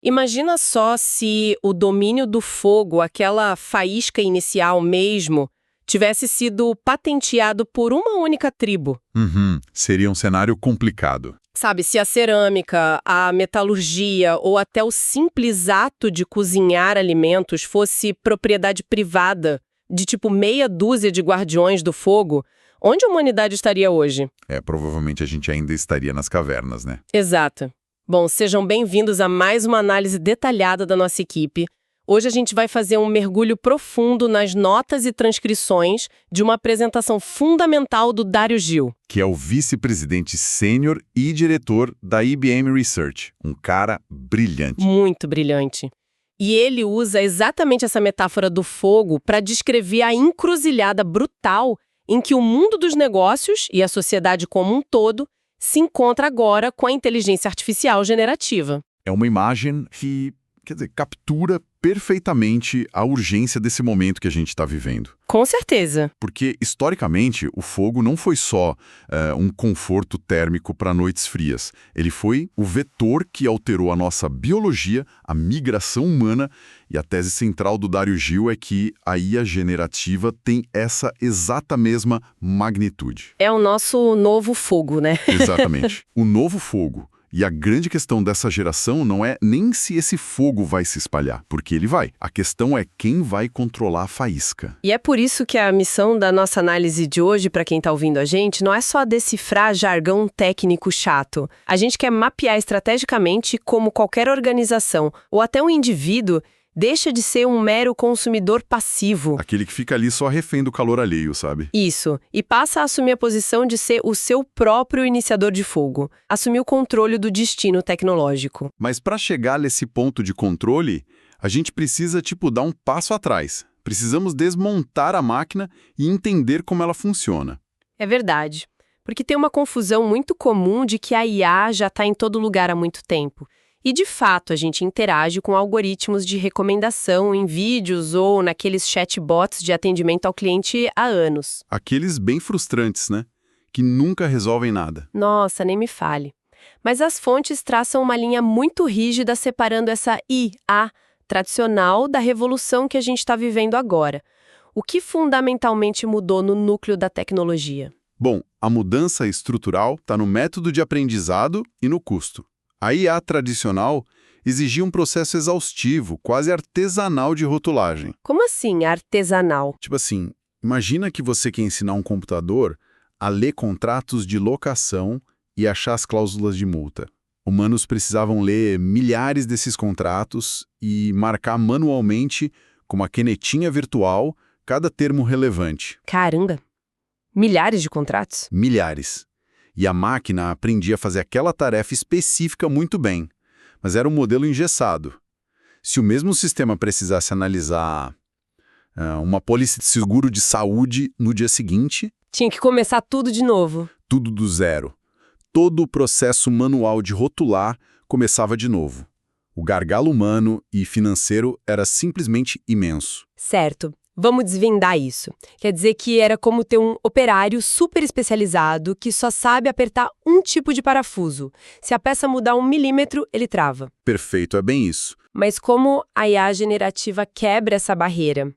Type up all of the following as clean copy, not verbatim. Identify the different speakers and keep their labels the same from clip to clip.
Speaker 1: Imagina só se o domínio do fogo, aquela faísca inicial mesmo, tivesse sido patenteado por uma única tribo.
Speaker 2: Seria um cenário complicado.
Speaker 1: Sabe, se a cerâmica, a metalurgia ou até o simples ato de cozinhar alimentos fosse propriedade privada de tipo meia dúzia de guardiões do fogo, onde a humanidade estaria hoje?
Speaker 2: Provavelmente a gente ainda estaria nas cavernas, né?
Speaker 1: Exato. Bom, sejam bem-vindos a mais uma análise detalhada da nossa equipe. Hoje a gente vai fazer um mergulho profundo nas notas e transcrições de uma apresentação fundamental do Dário Gil.
Speaker 2: Que é o vice-presidente sênior e diretor da IBM Research. Um cara brilhante.
Speaker 1: Muito brilhante. E ele usa exatamente essa metáfora do fogo para descrever a encruzilhada brutal em que o mundo dos negócios e a sociedade como um todo se encontra agora com a inteligência artificial generativa.
Speaker 2: É uma imagem que, captura perfeitamente a urgência desse momento que a gente está vivendo.
Speaker 1: Com certeza.
Speaker 2: Porque, historicamente, o fogo não foi só um conforto térmico para noites frias. Ele foi o vetor que alterou a nossa biologia, a migração humana, e a tese central do Dário Gil é que a IA generativa tem essa exata mesma magnitude.
Speaker 1: É o nosso novo fogo, né?
Speaker 2: Exatamente. O novo fogo. E a grande questão dessa geração não é nem se esse fogo vai se espalhar, porque ele vai. A questão é quem vai controlar a faísca.
Speaker 1: E é por isso que a missão da nossa análise de hoje, para quem está ouvindo a gente, não é só decifrar jargão técnico chato. A gente quer mapear estrategicamente como qualquer organização, ou até um indivíduo, deixa de ser um mero consumidor passivo.
Speaker 2: Aquele que fica ali só refém do calor alheio, sabe?
Speaker 1: Isso, e passa a assumir a posição de ser o seu próprio iniciador de fogo, assumir o controle do destino tecnológico.
Speaker 2: Mas para chegar nesse ponto de controle, a gente precisa, dar um passo atrás. Precisamos desmontar a máquina e entender como ela funciona.
Speaker 1: É verdade, porque tem uma confusão muito comum de que a IA já está em todo lugar há muito tempo. E, de fato, a gente interage com algoritmos de recomendação em vídeos ou naqueles chatbots de atendimento ao cliente há anos.
Speaker 2: Aqueles bem frustrantes, né? Que nunca resolvem nada.
Speaker 1: Nossa, nem me fale. Mas as fontes traçam uma linha muito rígida separando essa IA tradicional da revolução que a gente está vivendo agora. O que fundamentalmente mudou no núcleo da tecnologia?
Speaker 2: Bom, a mudança estrutural está no método de aprendizado e no custo. A IA tradicional exigia um processo exaustivo, quase artesanal de rotulagem.
Speaker 1: Como assim, artesanal?
Speaker 2: Imagina que você quer ensinar um computador a ler contratos de locação e achar as cláusulas de multa. Humanos precisavam ler milhares desses contratos e marcar manualmente, com uma canetinha virtual, cada termo relevante.
Speaker 1: Caramba! Milhares de contratos?
Speaker 2: Milhares. E a máquina aprendia a fazer aquela tarefa específica muito bem, mas era um modelo engessado. Se o mesmo sistema precisasse analisar uma apólice de seguro de saúde no dia seguinte...
Speaker 1: Tinha que começar tudo de novo.
Speaker 2: Tudo do zero. Todo o processo manual de rotular começava de novo. O gargalo humano e financeiro era simplesmente imenso.
Speaker 1: Certo. Vamos desvendar isso. Quer dizer que era como ter um operário super especializado que só sabe apertar um tipo de parafuso. Se a peça mudar 1 milímetro, ele trava.
Speaker 2: Perfeito, é bem isso.
Speaker 1: Mas como a IA generativa quebra essa barreira?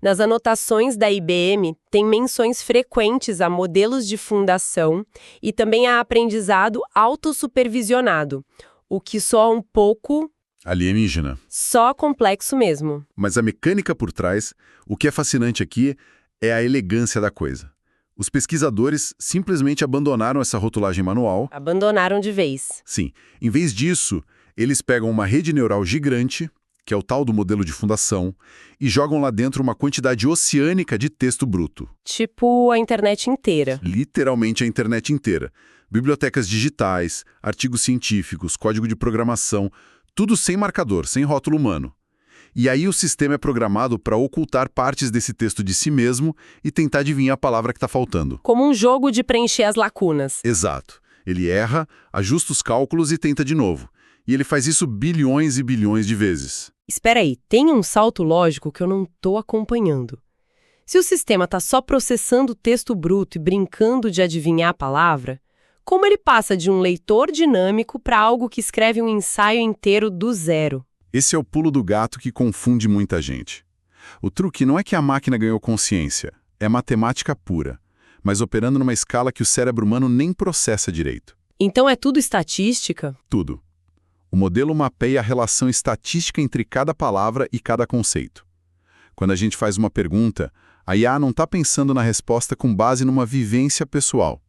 Speaker 1: Nas anotações da IBM, tem menções frequentes a modelos de fundação e também a aprendizado autossupervisionado, o que soa um pouco...
Speaker 2: alienígena.
Speaker 1: Só complexo mesmo.
Speaker 2: Mas a mecânica por trás, o que é fascinante aqui é a elegância da coisa. Os pesquisadores simplesmente abandonaram essa rotulagem manual.
Speaker 1: Abandonaram de vez.
Speaker 2: Sim. Em vez disso, eles pegam uma rede neural gigante, que é o tal do modelo de fundação, e jogam lá dentro uma quantidade oceânica de texto bruto.
Speaker 1: Tipo a internet inteira.
Speaker 2: Literalmente a internet inteira. Bibliotecas digitais, artigos científicos, código de programação... tudo sem marcador, sem rótulo humano. E aí o sistema é programado para ocultar partes desse texto de si mesmo e tentar adivinhar a palavra que está faltando.
Speaker 1: Como um jogo de preencher as lacunas.
Speaker 2: Exato. Ele erra, ajusta os cálculos e tenta de novo. E ele faz isso bilhões e bilhões de vezes.
Speaker 1: Espera aí, tem um salto lógico que eu não estou acompanhando. Se o sistema está só processando o texto bruto e brincando de adivinhar a palavra, como ele passa de um leitor dinâmico para algo que escreve um ensaio inteiro do zero?
Speaker 2: Esse é o pulo do gato que confunde muita gente. O truque não é que a máquina ganhou consciência, é matemática pura, mas operando numa escala que o cérebro humano nem processa direito.
Speaker 1: Então é tudo estatística?
Speaker 2: Tudo. O modelo mapeia a relação estatística entre cada palavra e cada conceito. Quando a gente faz uma pergunta, a IA não está pensando na resposta com base numa vivência pessoal.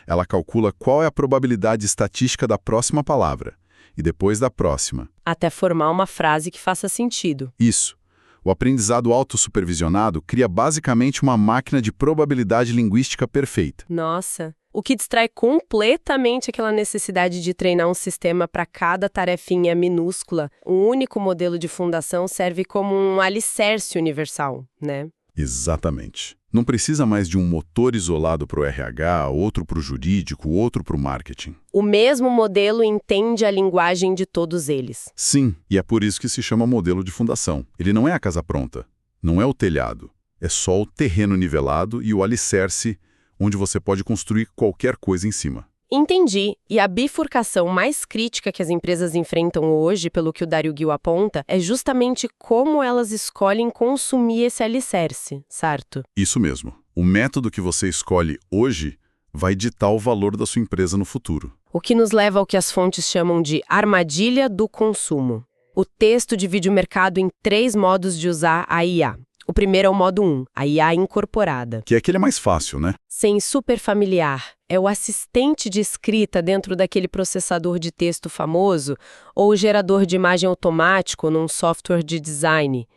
Speaker 2: Ela calcula qual é a probabilidade estatística da próxima palavra e depois da próxima.
Speaker 1: Até formar uma frase que faça sentido.
Speaker 2: Isso. O aprendizado autossupervisionado cria basicamente uma máquina de probabilidade linguística perfeita.
Speaker 1: Nossa, o que distrai completamente aquela necessidade de treinar um sistema para cada tarefinha minúscula. Um único modelo de fundação serve como um alicerce universal, né?
Speaker 2: Exatamente. Não precisa mais de um motor isolado para o RH, outro para o jurídico, outro para o marketing.
Speaker 1: O mesmo modelo entende a linguagem de todos eles.
Speaker 2: Sim, e é por isso que se chama modelo de fundação. Ele não é a casa pronta, não é o telhado. É só o terreno nivelado e o alicerce onde você pode construir qualquer coisa em cima.
Speaker 1: Entendi. E a bifurcação mais crítica que as empresas enfrentam hoje, pelo que o Dario Gil aponta, é justamente como elas escolhem consumir esse alicerce, certo?
Speaker 2: Isso mesmo. O método que você escolhe hoje vai ditar o valor da sua empresa no futuro.
Speaker 1: O que nos leva ao que as fontes chamam de armadilha do consumo. O texto divide o mercado em 3 modos de usar a IA. O primeiro é o modo 1, a IA incorporada.
Speaker 2: Que é aquele mais fácil, né?
Speaker 1: Sem super familiar. É o assistente de escrita dentro daquele processador de texto famoso ou o gerador de imagem automático num software de design.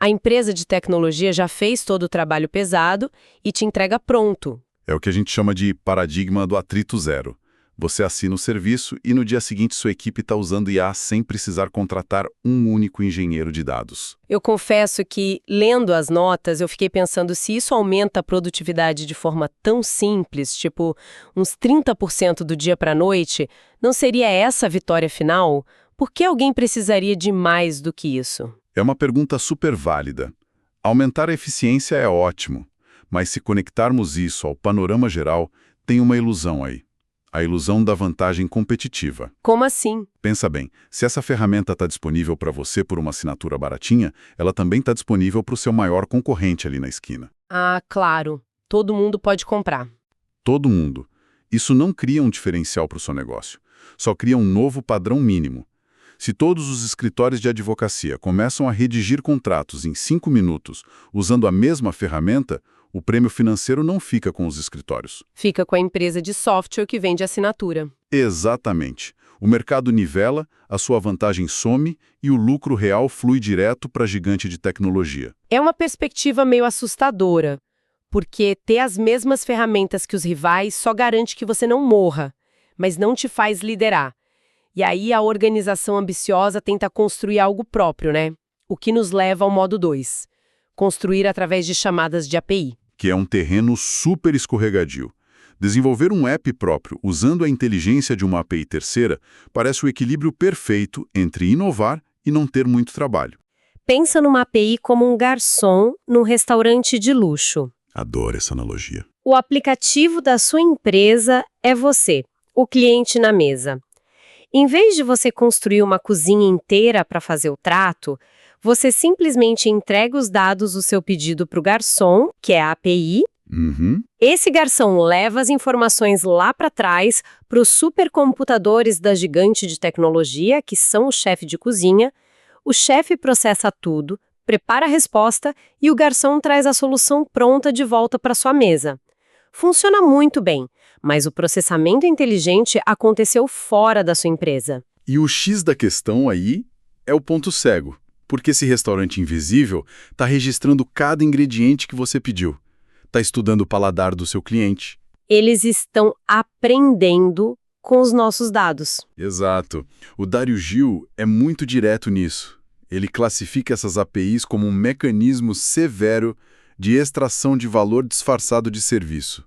Speaker 1: A empresa de tecnologia já fez todo o trabalho pesado e te entrega pronto.
Speaker 2: É o que a gente chama de paradigma do atrito zero. Você assina o serviço e no dia seguinte sua equipe está usando IA sem precisar contratar um único engenheiro de dados.
Speaker 1: Eu confesso que, lendo as notas, eu fiquei pensando se isso aumenta a produtividade de forma tão simples, tipo uns 30% do dia para a noite, não seria essa a vitória final? Por que alguém precisaria de mais do que isso?
Speaker 2: É uma pergunta super válida. Aumentar a eficiência é ótimo, mas se conectarmos isso ao panorama geral, tem uma ilusão aí. A ilusão da vantagem competitiva.
Speaker 1: Como assim?
Speaker 2: Pensa bem, se essa ferramenta está disponível para você por uma assinatura baratinha, ela também está disponível para o seu maior concorrente ali na esquina.
Speaker 1: Ah, claro. Todo mundo pode comprar.
Speaker 2: Todo mundo. Isso não cria um diferencial para o seu negócio. Só cria um novo padrão mínimo. Se todos os escritórios de advocacia começam a redigir contratos em 5 minutos usando a mesma ferramenta, o prêmio financeiro não fica com os escritórios.
Speaker 1: Fica com a empresa de software que vende assinatura.
Speaker 2: Exatamente. O mercado nivela, a sua vantagem some e o lucro real flui direto para a gigante de tecnologia.
Speaker 1: É uma perspectiva meio assustadora, porque ter as mesmas ferramentas que os rivais só garante que você não morra, mas não te faz liderar. E aí a organização ambiciosa tenta construir algo próprio, né? O que nos leva ao modo 2. Construir através de chamadas de API.
Speaker 2: Que é um terreno super escorregadio. Desenvolver um app próprio usando a inteligência de uma API terceira parece o equilíbrio perfeito entre inovar e não ter muito trabalho.
Speaker 1: Pensa numa API como um garçom num restaurante de luxo.
Speaker 2: Adoro essa analogia.
Speaker 1: O aplicativo da sua empresa é você, o cliente na mesa. Em vez de você construir uma cozinha inteira para fazer o trato, você simplesmente entrega os dados do seu pedido para o garçom, que é a API. Esse garçom leva as informações lá para trás para os supercomputadores da gigante de tecnologia, que são o chefe de cozinha. O chefe processa tudo, prepara a resposta e o garçom traz a solução pronta de volta para sua mesa. Funciona muito bem, mas o processamento inteligente aconteceu fora da sua empresa.
Speaker 2: E o X da questão aí é o ponto cego. Porque esse restaurante invisível está registrando cada ingrediente que você pediu. Está estudando o paladar do seu cliente.
Speaker 1: Eles estão aprendendo com os nossos dados.
Speaker 2: Exato. O Dario Gil é muito direto nisso. Ele classifica essas APIs como um mecanismo severo de extração de valor disfarçado de serviço.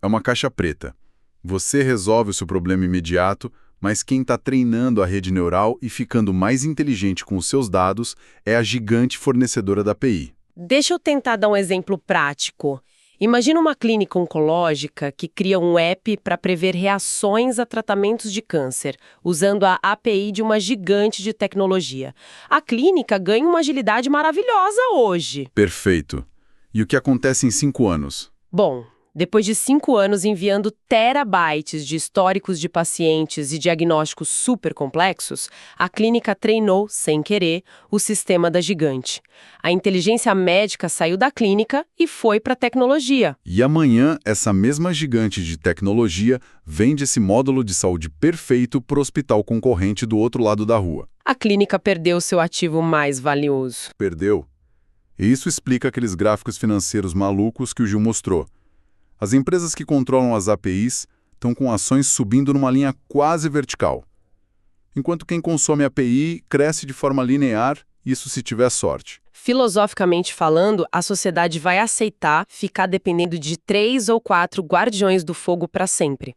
Speaker 2: É uma caixa preta. Você resolve o seu problema imediato, mas quem está treinando a rede neural e ficando mais inteligente com os seus dados é a gigante fornecedora da API.
Speaker 1: Deixa eu tentar dar um exemplo prático. Imagina uma clínica oncológica que cria um app para prever reações a tratamentos de câncer, usando a API de uma gigante de tecnologia. A clínica ganha uma agilidade maravilhosa hoje.
Speaker 2: Perfeito. E o que acontece em 5 anos?
Speaker 1: Bom, depois de 5 anos enviando terabytes de históricos de pacientes e diagnósticos super complexos, a clínica treinou, sem querer, o sistema da gigante. A inteligência médica saiu da clínica e foi para a tecnologia.
Speaker 2: E amanhã, essa mesma gigante de tecnologia vende esse módulo de saúde perfeito para o hospital concorrente do outro lado da rua.
Speaker 1: A clínica perdeu seu ativo mais valioso.
Speaker 2: Perdeu. E isso explica aqueles gráficos financeiros malucos que o Gil mostrou. As empresas que controlam as APIs estão com ações subindo numa linha quase vertical. Enquanto quem consome API cresce de forma linear, isso se tiver sorte.
Speaker 1: Filosoficamente falando, a sociedade vai aceitar ficar dependendo de 3 ou 4 guardiões do fogo para sempre.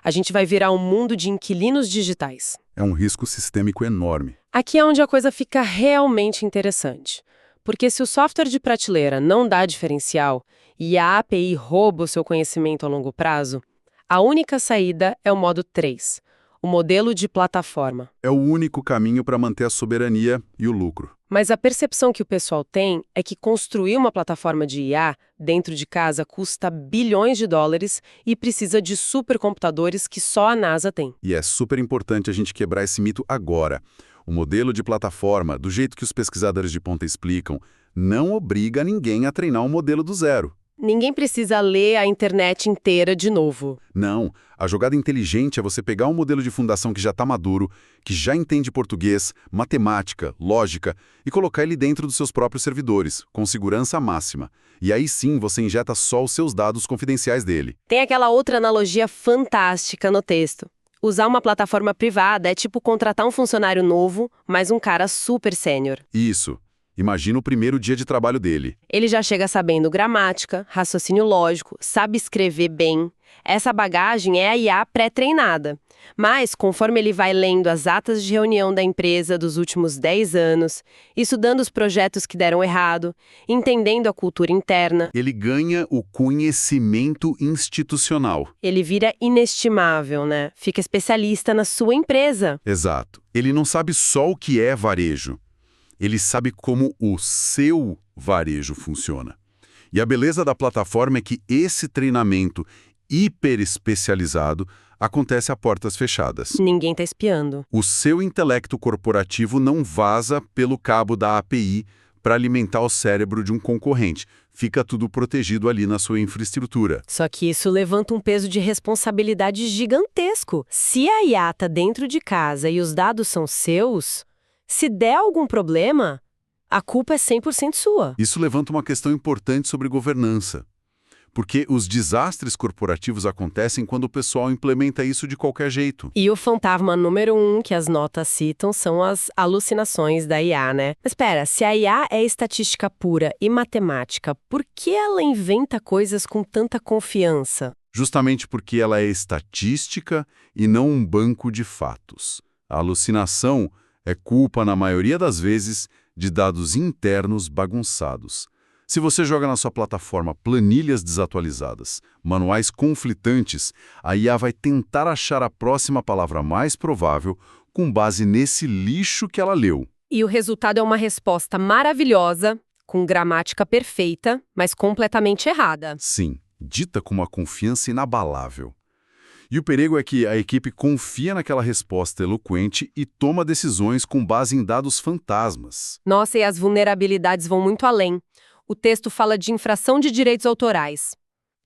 Speaker 1: A gente vai virar um mundo de inquilinos digitais.
Speaker 2: É um risco sistêmico enorme.
Speaker 1: Aqui é onde a coisa fica realmente interessante. Porque se o software de prateleira não dá diferencial e a API rouba o seu conhecimento a longo prazo, a única saída é o modo 3, o modelo de plataforma.
Speaker 2: É o único caminho para manter a soberania e o lucro.
Speaker 1: Mas a percepção que o pessoal tem é que construir uma plataforma de IA dentro de casa custa bilhões de dólares e precisa de supercomputadores que só a NASA tem.
Speaker 2: E é super importante a gente quebrar esse mito agora. O modelo de plataforma, do jeito que os pesquisadores de ponta explicam, não obriga ninguém a treinar um modelo do zero.
Speaker 1: Ninguém precisa ler a internet inteira de novo.
Speaker 2: Não, a jogada inteligente é você pegar um modelo de fundação que já está maduro, que já entende português, matemática, lógica, e colocar ele dentro dos seus próprios servidores, com segurança máxima. E aí sim você injeta só os seus dados confidenciais dele.
Speaker 1: Tem aquela outra analogia fantástica no texto. Usar uma plataforma privada é tipo contratar um funcionário novo, mas um cara super sênior.
Speaker 2: Isso. Imagina o primeiro dia de trabalho dele.
Speaker 1: Ele já chega sabendo gramática, raciocínio lógico, sabe escrever bem. Essa bagagem é a IA pré-treinada. Mas, conforme ele vai lendo as atas de reunião da empresa dos últimos 10 anos, estudando os projetos que deram errado, entendendo a cultura interna,
Speaker 2: ele ganha o conhecimento institucional.
Speaker 1: ele vira inestimável, né? Fica especialista na sua empresa.
Speaker 2: Exato. Ele não sabe só o que é varejo. Ele sabe como o seu varejo funciona. E a beleza da plataforma é que esse treinamento hiper especializado acontece a portas fechadas.
Speaker 1: Ninguém está espiando.
Speaker 2: O seu intelecto corporativo não vaza pelo cabo da API para alimentar o cérebro de um concorrente. Fica tudo protegido ali na sua infraestrutura.
Speaker 1: Só que isso levanta um peso de responsabilidade gigantesco. Se a IA está dentro de casa e os dados são seus, se der algum problema, a culpa é 100% sua.
Speaker 2: Isso levanta uma questão importante sobre governança. Porque os desastres corporativos acontecem quando o pessoal implementa isso de qualquer jeito.
Speaker 1: E o fantasma número 1 que as notas citam são as alucinações da IA, né? Mas espera, se a IA é estatística pura e matemática, por que ela inventa coisas com tanta confiança?
Speaker 2: Justamente porque ela é estatística e não um banco de fatos. A alucinação é culpa, na maioria das vezes, de dados internos bagunçados. Se você joga na sua plataforma planilhas desatualizadas, manuais conflitantes, a IA vai tentar achar a próxima palavra mais provável com base nesse lixo que ela leu.
Speaker 1: E o resultado é uma resposta maravilhosa, com gramática perfeita, mas completamente errada.
Speaker 2: Sim, dita com uma confiança inabalável. E o perigo é que a equipe confia naquela resposta eloquente e toma decisões com base em dados fantasmas.
Speaker 1: Nossa, e as vulnerabilidades vão muito além. O texto fala de infração de direitos autorais.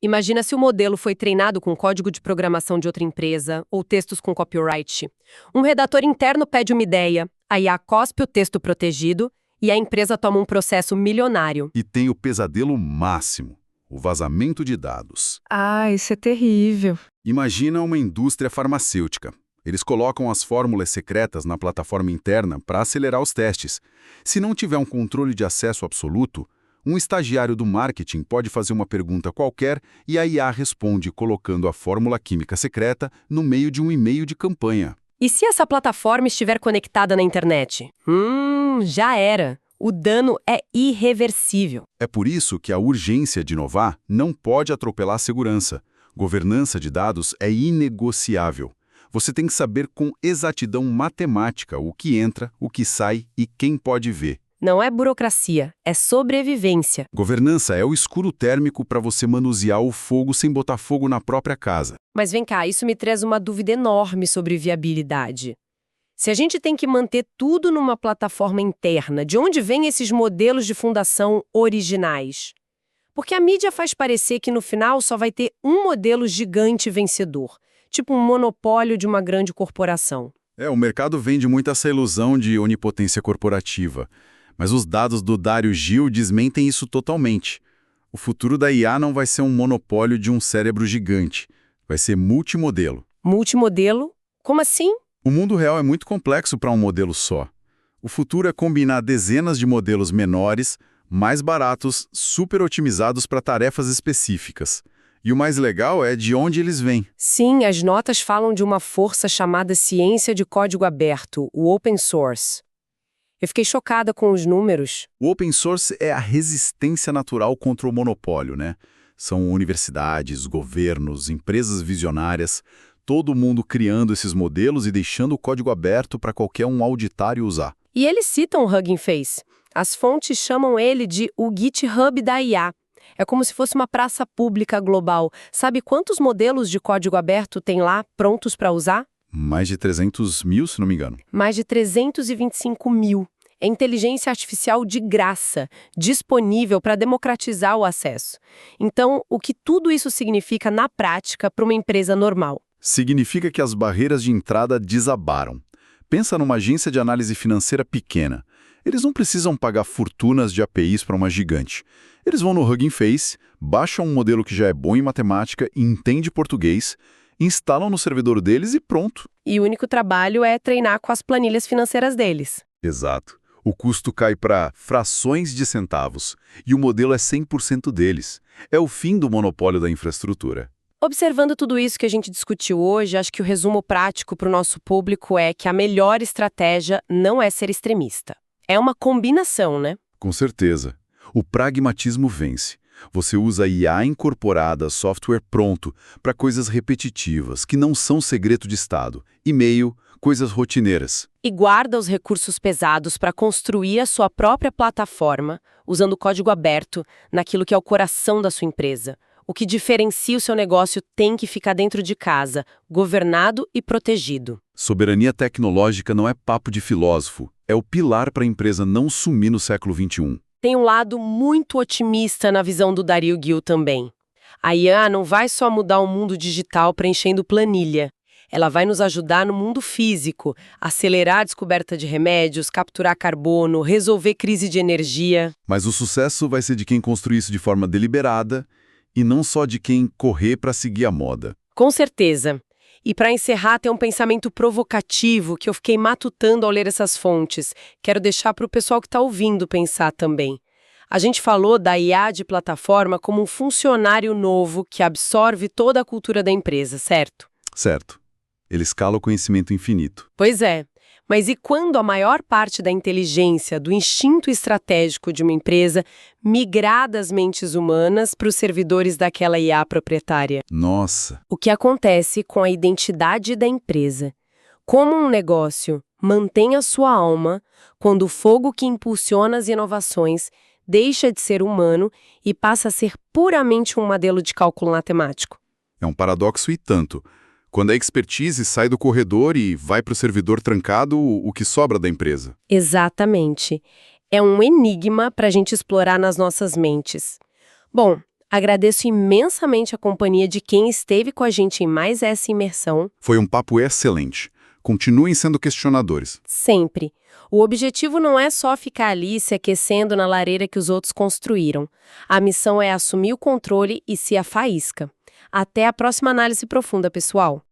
Speaker 1: Imagina se o modelo foi treinado com código de programação de outra empresa ou textos com copyright. Um redator interno pede uma ideia, a IA cospe o texto protegido e a empresa toma um processo milionário.
Speaker 2: E tem o pesadelo máximo, o vazamento de dados.
Speaker 1: Ah, isso é terrível.
Speaker 2: Imagina uma indústria farmacêutica. Eles colocam as fórmulas secretas na plataforma interna para acelerar os testes. Se não tiver um controle de acesso absoluto, um estagiário do marketing pode fazer uma pergunta qualquer e a IA responde colocando a fórmula química secreta no meio de um e-mail de campanha.
Speaker 1: E se essa plataforma estiver conectada na internet? Já era. O dano é irreversível.
Speaker 2: É por isso que a urgência de inovar não pode atropelar a segurança. Governança de dados é inegociável. Você tem que saber com exatidão matemática o que entra, o que sai e quem pode ver.
Speaker 1: Não é burocracia, é sobrevivência.
Speaker 2: Governança é o escuro térmico para você manusear o fogo sem botar fogo na própria casa.
Speaker 1: Mas vem cá, isso me traz uma dúvida enorme sobre viabilidade. Se a gente tem que manter tudo numa plataforma interna, de onde vêm esses modelos de fundação originais? Porque a mídia faz parecer que no final só vai ter um modelo gigante vencedor, tipo um monopólio de uma grande corporação.
Speaker 2: O mercado vende muito essa ilusão de onipotência corporativa. Mas os dados do Dário Gil desmentem isso totalmente. O futuro da IA não vai ser um monopólio de um cérebro gigante. Vai ser multimodelo.
Speaker 1: Multimodelo? Como assim?
Speaker 2: O mundo real é muito complexo para um modelo só. O futuro é combinar dezenas de modelos menores, mais baratos, super otimizados para tarefas específicas. E o mais legal é de onde eles vêm.
Speaker 1: Sim, as notas falam de uma força chamada ciência de código aberto, o open source. Eu fiquei chocada com os números.
Speaker 2: O open source é a resistência natural contra o monopólio, né? São universidades, governos, empresas visionárias, todo mundo criando esses modelos e deixando o código aberto para qualquer um auditar e usar.
Speaker 1: E eles citam o Hugging Face. As fontes chamam ele de o GitHub da IA. É como se fosse uma praça pública global. Sabe quantos modelos de código aberto tem lá prontos para usar?
Speaker 2: Mais de 300 mil, se não me engano.
Speaker 1: Mais de 325 mil. É inteligência artificial de graça, disponível para democratizar o acesso. Então, o que tudo isso significa na prática para uma empresa normal?
Speaker 2: Significa que as barreiras de entrada desabaram. Pensa numa agência de análise financeira pequena. Eles não precisam pagar fortunas de APIs para uma gigante. Eles vão no Hugging Face, baixam um modelo que já é bom em matemática e entende português, instalam no servidor deles e pronto.
Speaker 1: E o único trabalho é treinar com as planilhas financeiras deles.
Speaker 2: Exato. O custo cai para frações de centavos e o modelo é 100% deles. É o fim do monopólio da infraestrutura.
Speaker 1: Observando tudo isso que a gente discutiu hoje, acho que o resumo prático para o nosso público é que a melhor estratégia não é ser extremista. É uma combinação, né?
Speaker 2: Com certeza. O pragmatismo vence. Você usa IA incorporada, software pronto, para coisas repetitivas, que não são segredo de Estado. E-mail, coisas rotineiras.
Speaker 1: E guarda os recursos pesados para construir a sua própria plataforma, usando código aberto, naquilo que é o coração da sua empresa. O que diferencia o seu negócio tem que ficar dentro de casa, governado e protegido.
Speaker 2: Soberania tecnológica não é papo de filósofo, é o pilar para a empresa não sumir no século XXI.
Speaker 1: Tem um lado muito otimista na visão do Dário Gil também. A IA não vai só mudar o mundo digital preenchendo planilha. Ela vai nos ajudar no mundo físico, acelerar a descoberta de remédios, capturar carbono, resolver crise de energia.
Speaker 2: Mas o sucesso vai ser de quem construir isso de forma deliberada e não só de quem correr para seguir a moda.
Speaker 1: Com certeza. E para encerrar, tem um pensamento provocativo que eu fiquei matutando ao ler essas fontes. Quero deixar para o pessoal que está ouvindo pensar também. A gente falou da IA de plataforma como um funcionário novo que absorve toda a cultura da empresa, certo?
Speaker 2: Certo. Ele escala o conhecimento infinito.
Speaker 1: Pois é. Mas e quando a maior parte da inteligência, do instinto estratégico de uma empresa migrar das mentes humanas para os servidores daquela IA proprietária?
Speaker 2: Nossa!
Speaker 1: O que acontece com a identidade da empresa? Como um negócio mantém a sua alma quando o fogo que impulsiona as inovações deixa de ser humano e passa a ser puramente um modelo de cálculo matemático?
Speaker 2: É um paradoxo e tanto. Quando a expertise sai do corredor e vai para o servidor trancado, o que sobra da empresa?
Speaker 1: Exatamente. É um enigma para a gente explorar nas nossas mentes. Bom, agradeço imensamente a companhia de quem esteve com a gente em mais essa imersão.
Speaker 2: Foi um papo excelente. Continuem sendo questionadores.
Speaker 1: Sempre. O objetivo não é só ficar ali se aquecendo na lareira que os outros construíram. A missão é assumir o controle e ser a faísca. Até a próxima análise profunda, pessoal.